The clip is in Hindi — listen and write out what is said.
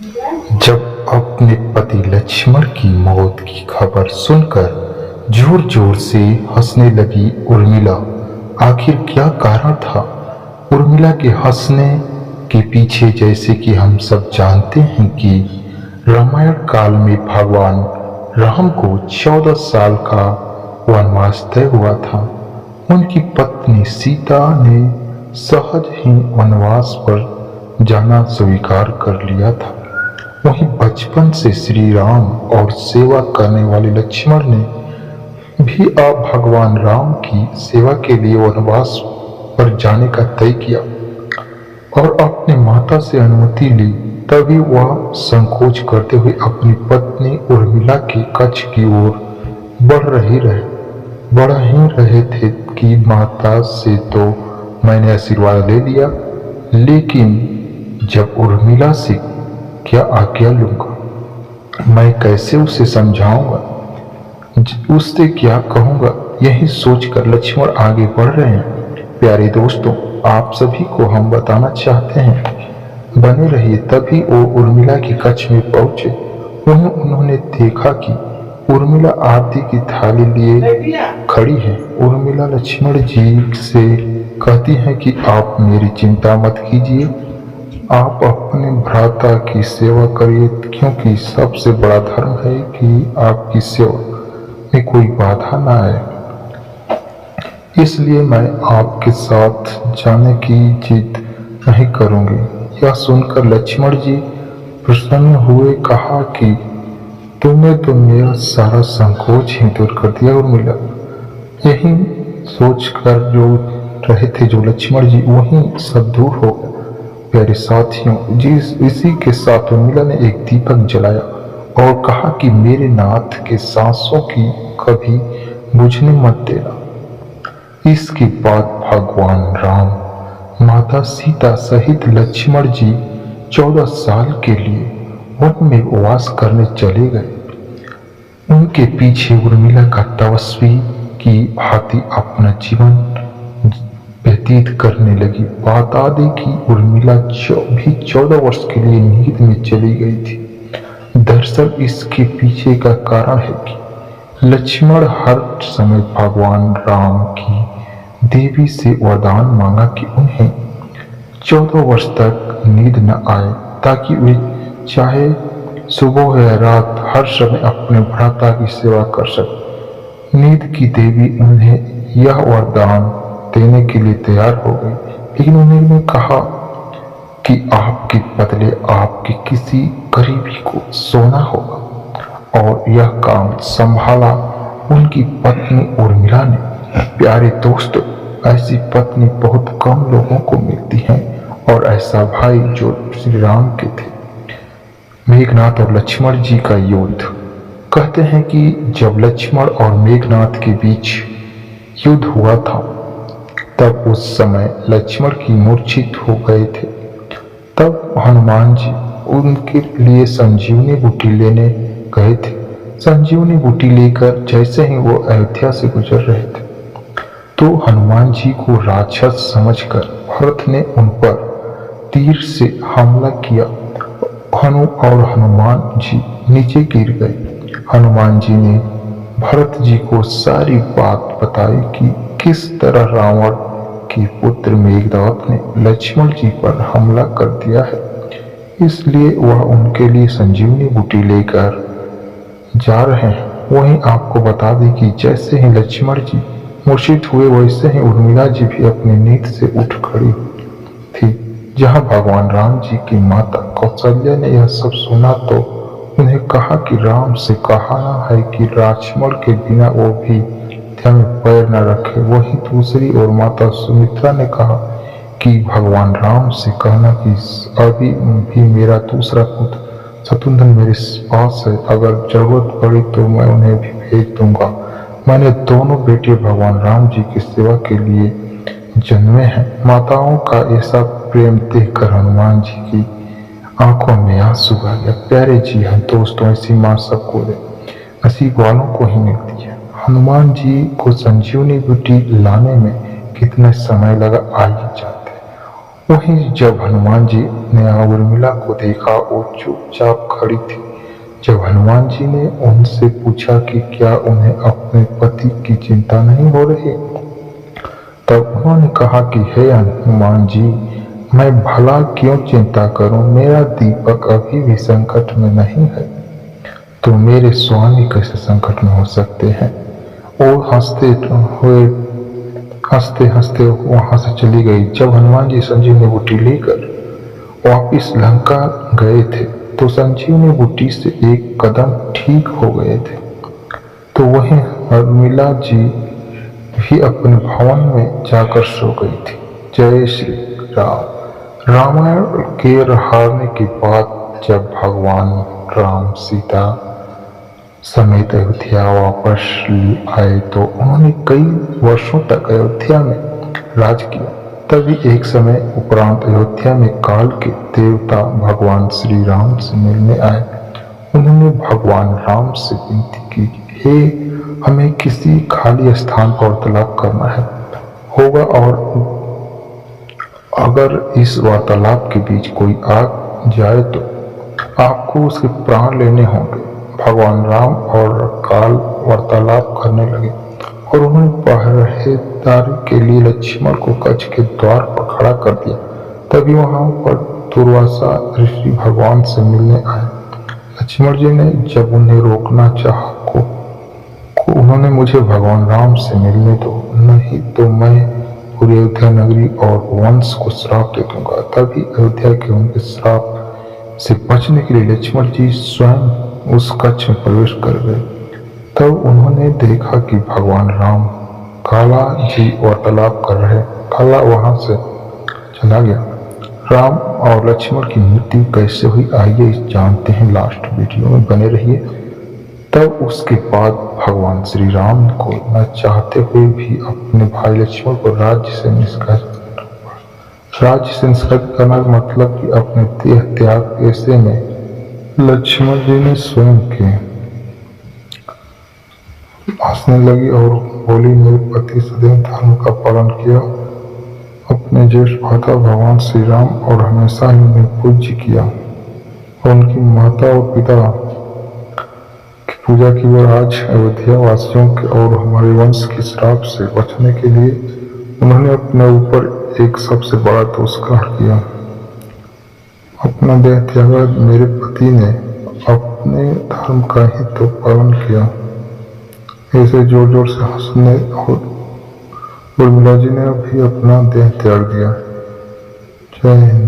जब अपने पति लक्ष्मण की मौत की खबर सुनकर जोर जोर से हंसने लगी उर्मिला। आखिर क्या कारण था उर्मिला के हंसने के पीछे? जैसे कि हम सब जानते हैं कि रामायण काल में भगवान राम को 14 साल का वनवास तय हुआ था। उनकी पत्नी सीता ने सहज ही वनवास पर जाना स्वीकार कर लिया था। वहीं बचपन से श्री राम और सेवा करने वाले लक्ष्मण ने भी अब भगवान राम की सेवा के लिए वनवास पर जाने का तय किया और अपने माता से अनुमति ली। तभी वह संकोच करते हुए अपनी पत्नी उर्मिला के कक्ष की ओर बढ़ ही रहे थे कि माता से तो मैंने आशीर्वाद ले लिया, लेकिन जब उर्मिला से क्या आज्ञा लूंगा, मैं कैसे उसे समझाऊंगा, उससे क्या कहूंगा, यही सोचकर लक्ष्मण आगे बढ़ रहे हैं। प्यारे दोस्तों, आप सभी को हम बताना चाहते हैं, बने रहिए। तभी वो उर्मिला के कक्ष में पहुंचे। वहीं उन्होंने देखा कि उर्मिला आरती की थाली लिए खड़ी है। उर्मिला लक्ष्मण जी से कहती हैं कि आप मेरी चिंता मत कीजिए, आप अपने भ्राता की सेवा करिए, क्योंकि सबसे बड़ा धर्म है कि आपकी सेवा में कोई बाधा ना आए। इसलिए मैं आपके साथ जाने की जिद नहीं करूंगी। यह सुनकर लक्ष्मण जी प्रसन्न हुए। कहा कि तुमने तो मेरा सारा संकोच ही दूर कर दिया उर्मिला। यही सोचकर जो रहे थे जो लक्ष्मण जी, वही सब दूर हो गया। प्यारे साथियों, इसी के साथ उर्मिला ने एक दीपक जलाया और कहा कि मेरे नाथ के सांसों की कभी बुझने मत देना। इसके बाद भगवान राम, माता सीता सहित लक्ष्मण जी 14 साल के लिए वन में वास करने चले गए। उनके पीछे उर्मिला का तपस्वी की भांति अपना जीवन व्यतीत करने लगी। बता दें कि उर्मिला भी 14 वर्ष के लिए नींद में चली गई थी। दरअसल इसके पीछे का कारण है कि लक्ष्मण हर समय भगवान राम की देवी से वरदान मांगा कि उन्हें 14 वर्ष तक नींद न आए, ताकि वे चाहे सुबह या रात हर समय अपने भ्राता की सेवा कर सके। नींद की देवी उन्हें यह वरदान देने के लिए तैयार हो गई, लेकिन उन्होंने कहा कि आपके बदले आपके किसी गरीबी को सोना होगा, और यह काम संभाला उनकी पत्नी उर्मिला ने। प्यारे दोस्तों, ऐसी पत्नी बहुत कम लोगों को मिलती है, और ऐसा भाई जो श्री राम के थे। मेघनाथ और लक्ष्मण जी का युद्ध। कहते हैं कि जब लक्ष्मण और मेघनाथ के बीच युद्ध हुआ था, तब उस समय लक्ष्मण की मूर्छित हो गए थे। तब हनुमान जी उनके लिए संजीवनी बूटी लेने गए थे। संजीवनी बूटी लेकर जैसे ही वो अयोध्या से गुजर रहे थे, तो हनुमान जी को राक्षस समझकर भरत ने उन पर तीर से हमला किया। हनुमान जी नीचे गिर गए। हनुमान जी ने भरत जी को सारी बात बताई कि किस तरह रावण के पुत्र मेघनाथ ने लक्ष्मण जी पर हमला कर दिया है। इसलिए वह उनके लिए संजीवनी बूटी लेकर जा रहे हैं। वहीं आपको बता दें कि जैसे ही लक्ष्मण जी मूर्छित हुए, वैसे ही उर्मिला जी भी अपनी नींद से उठ खड़ी थी। जहां भगवान राम जी की माता कौशल्या ने यह सब सुना, तो उन्हें कहा कि राम से कहना है कि लक्ष्मण के बिना वो भी अयोध्या में पैर न रखे। वहीं दूसरी ओर माता सुमित्रा ने कहा कि भगवान राम से कहना कि अभी भी मेरा दूसरा पुत्र शत्रुघ्न मेरे पास है, अगर जरूरत पड़ी तो मैं उन्हें भी भेज दूंगा। मैंने दोनों बेटे भगवान राम जी की सेवा के लिए जन्मे हैं। माताओं का ऐसा प्रेम देखकर हनुमान जी की आंखों में आंसू आ गया। प्यारे जी हाँ दोस्तों, ऐसी माँ सबको नसीब वालों को ही मिलती है। हनुमान जी को संजीवनी बूटी लाने में कितना समय लगा, आइए जानते हैं। वहीं जब हनुमान जी ने उर्मिला को देखा, वो चुपचाप खड़ी थी। जब हनुमान जी ने उनसे पूछा कि क्या उन्हें अपने पति की चिंता नहीं हो रही, तब उन्होंने कहा कि हे हनुमान जी, मैं भला क्यों चिंता करूं, मेरा दीपक अभी भी संकट में नहीं है, तो मेरे स्वामी कैसे संकट में हो सकते हैं। वो हंसते हंसते वहां से चली गई। जब हनुमान जी संजीवनी बूटी लेकर वापिस लंका गए थे, तो संजीवनी बूटी से एक कदम ठीक हो गए थे। तो वहीं उर्मिला जी भी अपने भवन में जाकर सो गई थी। जय श्री राम। रामायण के हारने के बाद जब भगवान राम सीता समेत अयोध्या वापस आए, तो उन्होंने कई वर्षों तक अयोध्या में राज किया। तभी एक समय उपरांत अयोध्या में काल के देवता भगवान श्री राम से मिलने आए। उन्होंने भगवान राम से विनती की, हे हमें किसी खाली स्थान पर वार्तालाप करना है होगा, और अगर इस वार्तालाप के बीच कोई आ जाए तो आपको उसके प्राण लेने होंगे। भगवान राम और काल वार्तालाप करने लगे, और उन्होंने पहरेदारी के लिए लक्ष्मण को कक्ष के द्वार पर खड़ा कर दिया। तभी वहां पर दुर्वासा ऋषि भगवान से मिलने आए। लक्ष्मण जी ने जब उन्हें रोकना चाहा को उन्होंने, मुझे भगवान राम से मिलने दो, नहीं तो मैं पूरी अयोध्या नगरी और वंश को श्राप दे दूंगा। तभी अयोध्या के उनके श्राप से बचने के लिए लक्ष्मण जी स्वयं उस कक्ष में प्रवेश कर गए। तब उन्होंने देखा कि भगवान राम काला जी वार्तालाप कर रहे। काला वहां से चला गया। राम और लक्ष्मण की मृत्यु कैसे हुई, आइए जानते हैं, लास्ट वीडियो में बने रहिए। तब उसके बाद भगवान श्री राम को न चाहते हुए भी अपने भाई लक्ष्मण को राज्य से निष्कासित करना, मतलब कि अपने देह त्याग। ऐसे में लक्ष्मण जी ने स्वयं के हंसने लगी और बोली, मेरे पति सदैव धर्म का पालन किया, अपने ज्येष्ठ भ्राता भगवान श्री राम और हमेशा ही उन्हें पूज्य किया, और उनकी माता और पिता की पूजा की। और आज अयोध्या वासियों के और हमारे वंश के श्राप से बचने के लिए उन्होंने अपने ऊपर एक सबसे बड़ा दोष किया, अपना देह त्यागा। मेरे पति ने अपने धर्म का ही तो पालन किया। ऐसे जोर जोर से हंसने, और उर्मिला जी ने भी अपना देह त्याग दिया। जय हिंद।